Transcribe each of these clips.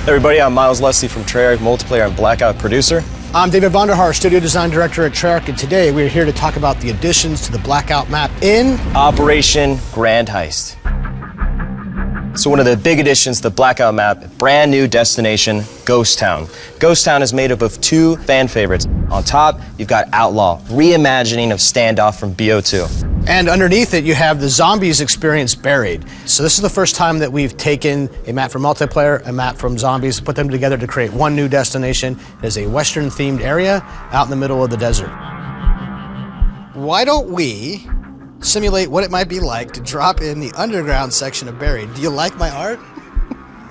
Hey everybody, I'm Miles Leslie from Treyarch, multiplayer and Blackout producer. I'm David Vonderhaar, studio design director at Treyarch, and today we're here to talk about the additions to the Blackout map in Operation Grand Heist. So one of the big additions to the Blackout map, brand new destination, Ghost Town. Ghost Town is made up of two fan favorites. On top, you've got Outlaw, reimagining of Standoff from BO2. And underneath it, you have the Zombies experience Buried. So this is the first time that we've taken a map from multiplayer, a map from Zombies, put them together to create one new destination. It is a Western-themed area out in the middle of the desert. Why don't we simulate what it might be like to drop in the underground section of Buried? Do you like my art?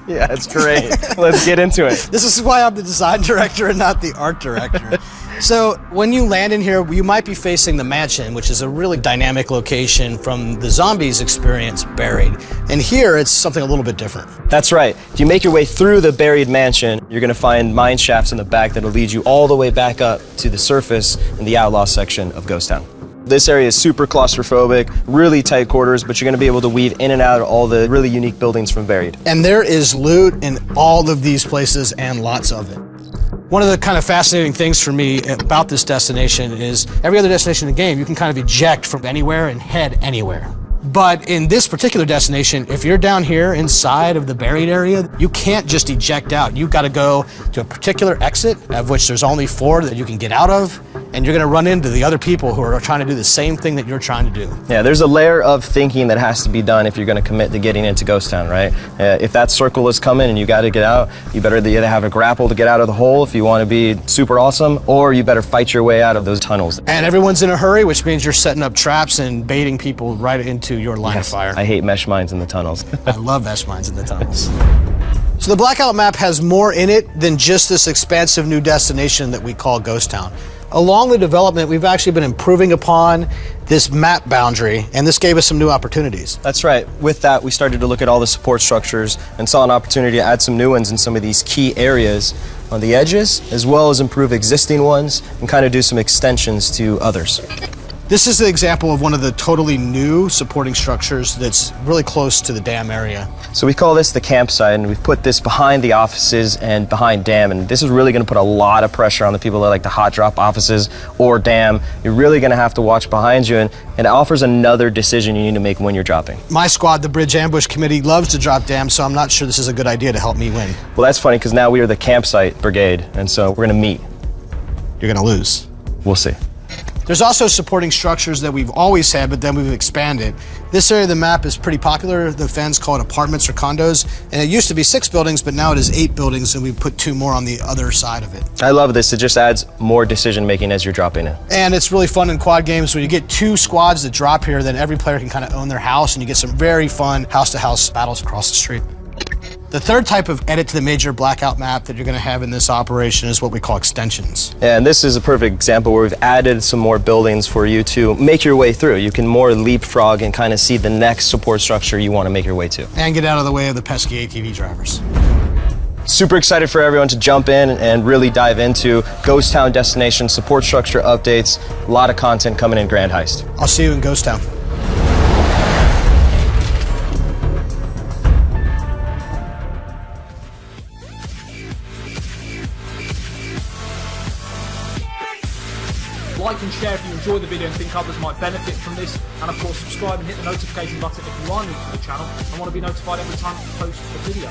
Yeah, it's great. Let's get into it. This is why I'm the design director and not the art director. So when you land in here, you might be facing the mansion, which is a really dynamic location from the Zombies experience Buried. And here, it's something a little bit different. That's right. If you make your way through the Buried mansion, you're going to find mine shafts in the back that will lead you all the way back up to the surface in the Outlaw section of Ghost Town. This area is super claustrophobic, really tight quarters, but you're going to be able to weave in and out of all the really unique buildings from Buried. And there is loot in all of these places and lots of it. One of the kind of fascinating things for me about this destination is every other destination in the game, you can kind of eject from anywhere and head anywhere. But in this particular destination, if you're down here inside of the Buried area, you can't just eject out. You've got to go to a particular exit, of which there's only 4 that you can get out of, and you're going to run into the other people who are trying to do the same thing that you're trying to do. Yeah, there's a layer of thinking that has to be done if you're going to commit to getting into Ghost Town, right? If that circle is coming and you got to get out, you better either have a grapple to get out of the hole if you want to be super awesome, or you better fight your way out of those tunnels. And everyone's in a hurry, which means you're setting up traps and baiting people right into your line of fire. I hate mesh mines in the tunnels. I love mesh mines in the tunnels. So the Blackout map has more in it than just this expansive new destination that we call Ghost Town. Along the development, we've actually been improving upon this map boundary, and this gave us some new opportunities. That's right. With that, we started to look at all the support structures and saw an opportunity to add some new ones in some of these key areas on the edges, as well as improve existing ones and kind of do some extensions to others. This is the example of one of the totally new supporting structures that's really close to the dam area. So we call this the campsite, and we've put this behind the offices and behind dam, and this is really going to put a lot of pressure on the people that like to hot drop offices or dam. You're really going to have to watch behind you, and it offers another decision you need to make when you're dropping. My squad, the Bridge Ambush Committee, loves to drop dam, so I'm not sure this is a good idea to help me win. Well, that's funny, because now we are the campsite brigade, and so we're going to meet. You're going to lose. We'll see. There's also supporting structures that we've always had, but then we've expanded. This area of the map is pretty popular. The fans call it apartments or condos, and it used to be 6 buildings, but now it is 8 buildings, and we put 2 more on the other side of it. I love this. It just adds more decision making as you're dropping it. And it's really fun in quad games when you get 2 squads that drop here, then every player can kind of own their house, and you get some very fun house-to-house battles across the street. The third type of edit to the major Blackout map that you're going to have in this operation is what we call extensions. Yeah, and this is a perfect example where we've added some more buildings for you to make your way through. You can more leapfrog and kind of see the next support structure you want to make your way to. And get out of the way of the pesky ATV drivers. Super excited for everyone to jump in and really dive into Ghost Town destination, support structure updates, a lot of content coming in Grand Heist. I'll see you in Ghost Town. Like and share if you enjoy the video and think others might benefit from this, and of course subscribe and hit the notification button if you are new to the channel and want to be notified every time we post a video.